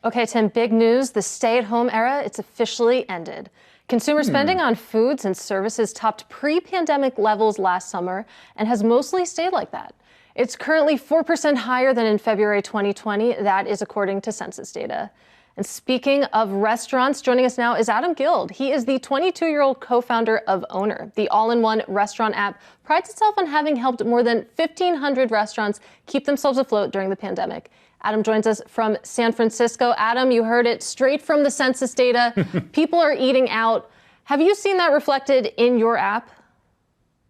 Okay, Tim, big news. The stay-at-home era, it's officially ended. Consumer spending on foods and services topped pre-pandemic levels last summer and has mostly stayed like that. It's currently 4% higher than in February 2020. That is according to census data. And speaking of restaurants, joining us now is Adam Guild. He is the 22-year-old co-founder of Owner. The all-in-one restaurant app prides itself on having helped more than 1,500 restaurants keep themselves afloat during the pandemic. Adam joins us from San Francisco. Adam, you heard it straight from the census data. People are eating out. Have you seen that reflected in your app?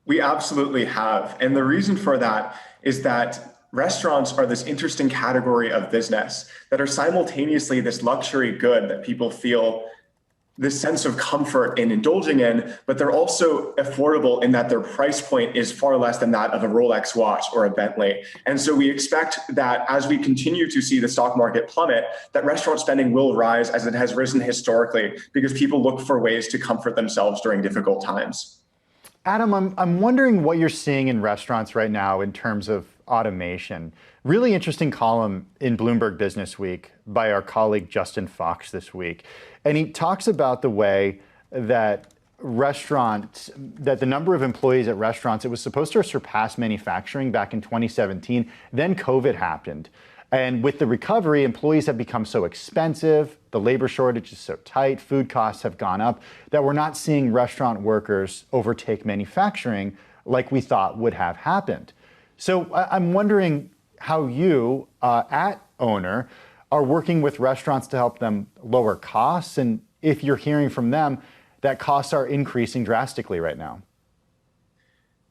We absolutely have. And the reason for that is that restaurants are this interesting category of business that are simultaneously this luxury good that people feel this sense of comfort in indulging in, but they're also affordable in that their price point is far less than that of a Rolex watch or a Bentley. And so we expect that as we continue to see the stock market plummet, that restaurant spending will rise as it has risen historically because people look for ways to comfort themselves during difficult times. Adam, I'm wondering what you're seeing in restaurants right now in terms of automation. Really interesting column in Bloomberg Business Week by our colleague Justin Fox this week. And he talks about the way that the number of employees at restaurants, it was supposed to surpass manufacturing back in 2017. Then COVID happened. And with the recovery, employees have become so expensive, the labor shortage is so tight, food costs have gone up, that we're not seeing restaurant workers overtake manufacturing like we thought would have happened. So I'm wondering how you, at Owner, are working with restaurants to help them lower costs, and if you're hearing from them that costs are increasing drastically right now.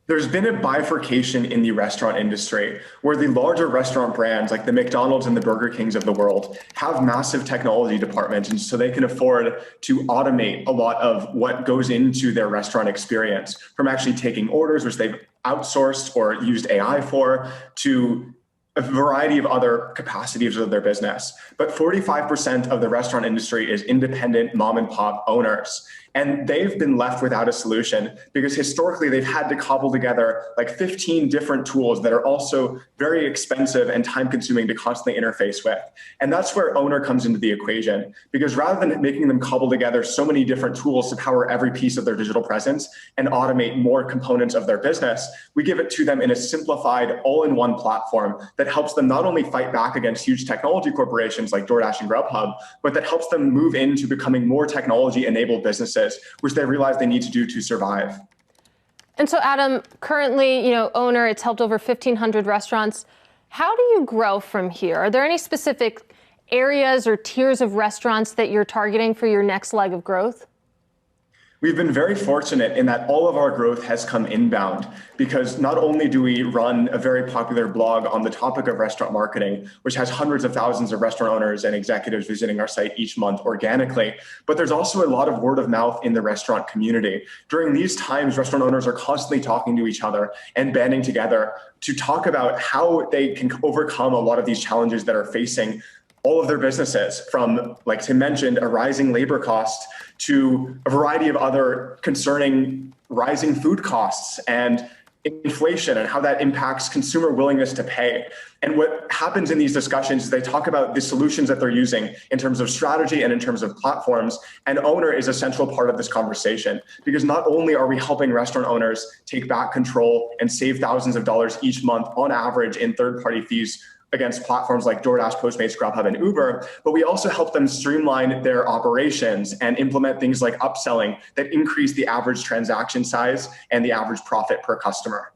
There's been a bifurcation in the restaurant industry where the larger restaurant brands like the McDonald's and the Burger Kings of the world have massive technology departments, and so they can afford to automate a lot of what goes into their restaurant experience, from actually taking orders, which they've outsourced or used AI for, to a variety of other capacities of their business. But 45% of the restaurant industry is independent mom and pop owners. And they've been left without a solution because historically they've had to cobble together like 15 different tools that are also very expensive and time consuming to constantly interface with. And that's where Owner comes into the equation, because rather than making them cobble together so many different tools to power every piece of their digital presence and automate more components of their business, we give it to them in a simplified all-in-one platform that helps them not only fight back against huge technology corporations like DoorDash and Grubhub, but that helps them move into becoming more technology-enabled businesses, which they realize they need to do to survive. And so, Adam, currently, Owner, it's helped over 1,500 restaurants. How do you grow from here? Are there any specific areas or tiers of restaurants that you're targeting for your next leg of growth? We've been very fortunate in that all of our growth has come inbound, because not only do we run a very popular blog on the topic of restaurant marketing, which has hundreds of thousands of restaurant owners and executives visiting our site each month organically, but there's also a lot of word of mouth in the restaurant community. During these times, restaurant owners are constantly talking to each other and banding together to talk about how they can overcome a lot of these challenges that are facing all of their businesses, from, like Tim mentioned, a rising labor cost to a variety of other concerning rising food costs and inflation and how that impacts consumer willingness to pay. And what happens in these discussions is they talk about the solutions that they're using in terms of strategy and in terms of platforms. And Owner is a central part of this conversation, because not only are we helping restaurant owners take back control and save thousands of dollars each month on average in third-party fees against platforms like DoorDash, Postmates, Grubhub, and Uber, but we also help them streamline their operations and implement things like upselling that increase the average transaction size and the average profit per customer.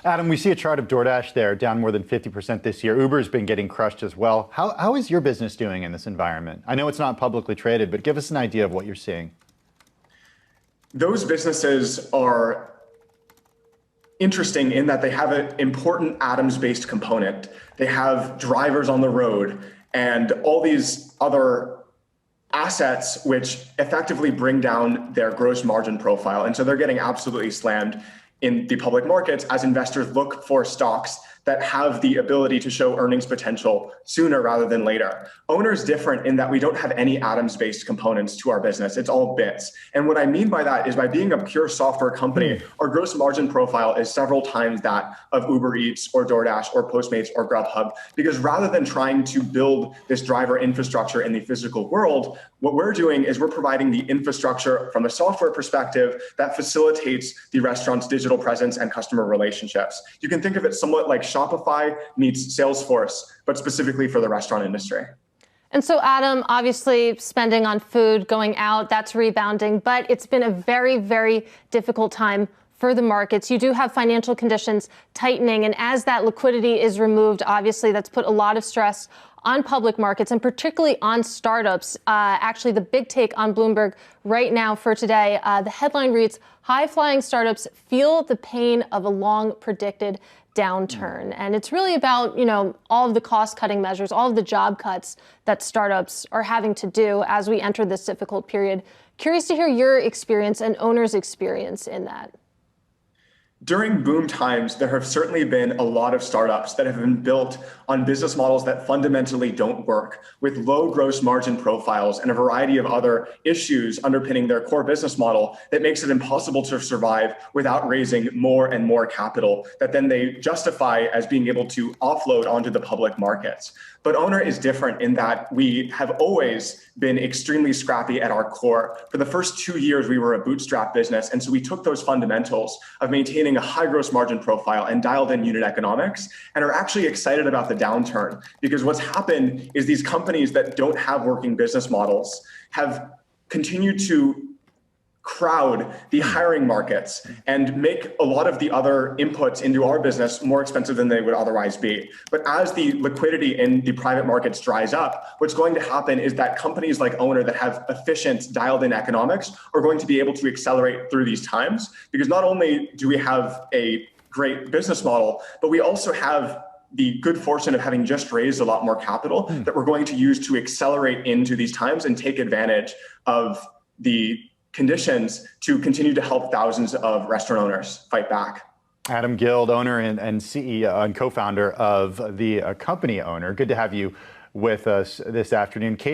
Adam, we see a chart of DoorDash there, down more than 50% this year. Uber's been getting crushed as well. How is your business doing in this environment? I know it's not publicly traded, but give us an idea of what you're seeing. Those businesses are interesting in that they have an important atoms-based component. They have drivers on the road and all these other assets which effectively bring down their gross margin profile. And so they're getting absolutely slammed in the public markets as investors look for stocks that have the ability to show earnings potential sooner rather than later. Owner is different in that we don't have any atoms-based components to our business. It's all bits. And what I mean by that is by being a pure software company, our gross margin profile is several times that of Uber Eats or DoorDash or Postmates or Grubhub, because rather than trying to build this driver infrastructure in the physical world, what we're doing is we're providing the infrastructure from a software perspective that facilitates the restaurant's digital presence and customer relationships. You can think of it somewhat like Shopify meets Salesforce, but specifically for the restaurant industry. And so, Adam, obviously spending on food, going out, that's rebounding, but it's been a very, very difficult time for the markets. You do have financial conditions tightening, and as that liquidity is removed, obviously that's put a lot of stress on public markets and particularly on startups. Actually, the big take on Bloomberg right now for today, the headline reads, high-flying startups feel the pain of a long-predicted downturn. And it's really about, all of the cost-cutting measures, all of the job cuts that startups are having to do as we enter this difficult period. Curious to hear your experience and Owner's experience in that. During boom times, there have certainly been a lot of startups that have been built on business models that fundamentally don't work, with low gross margin profiles and a variety of other issues underpinning their core business model that makes it impossible to survive without raising more and more capital that then they justify as being able to offload onto the public markets. But Owner is different in that we have always been extremely scrappy at our core. For the first 2 years, we were a bootstrap business. And so we took those fundamentals of maintaining a high gross margin profile and dialed in unit economics and are actually excited about the downturn, because what's happened is these companies that don't have working business models have continued to crowd the hiring markets and make a lot of the other inputs into our business more expensive than they would otherwise be. But as the liquidity in the private markets dries up, what's going to happen is that companies like Owner that have efficient dialed in economics are going to be able to accelerate through these times, because not only do we have a great business model, but we also have the good fortune of having just raised a lot more capital that we're going to use to accelerate into these times and take advantage of the conditions to continue to help thousands of restaurant owners fight back. Adam Guild, owner and CEO and co-founder of the company Owner. Good to have you with us this afternoon. Katie.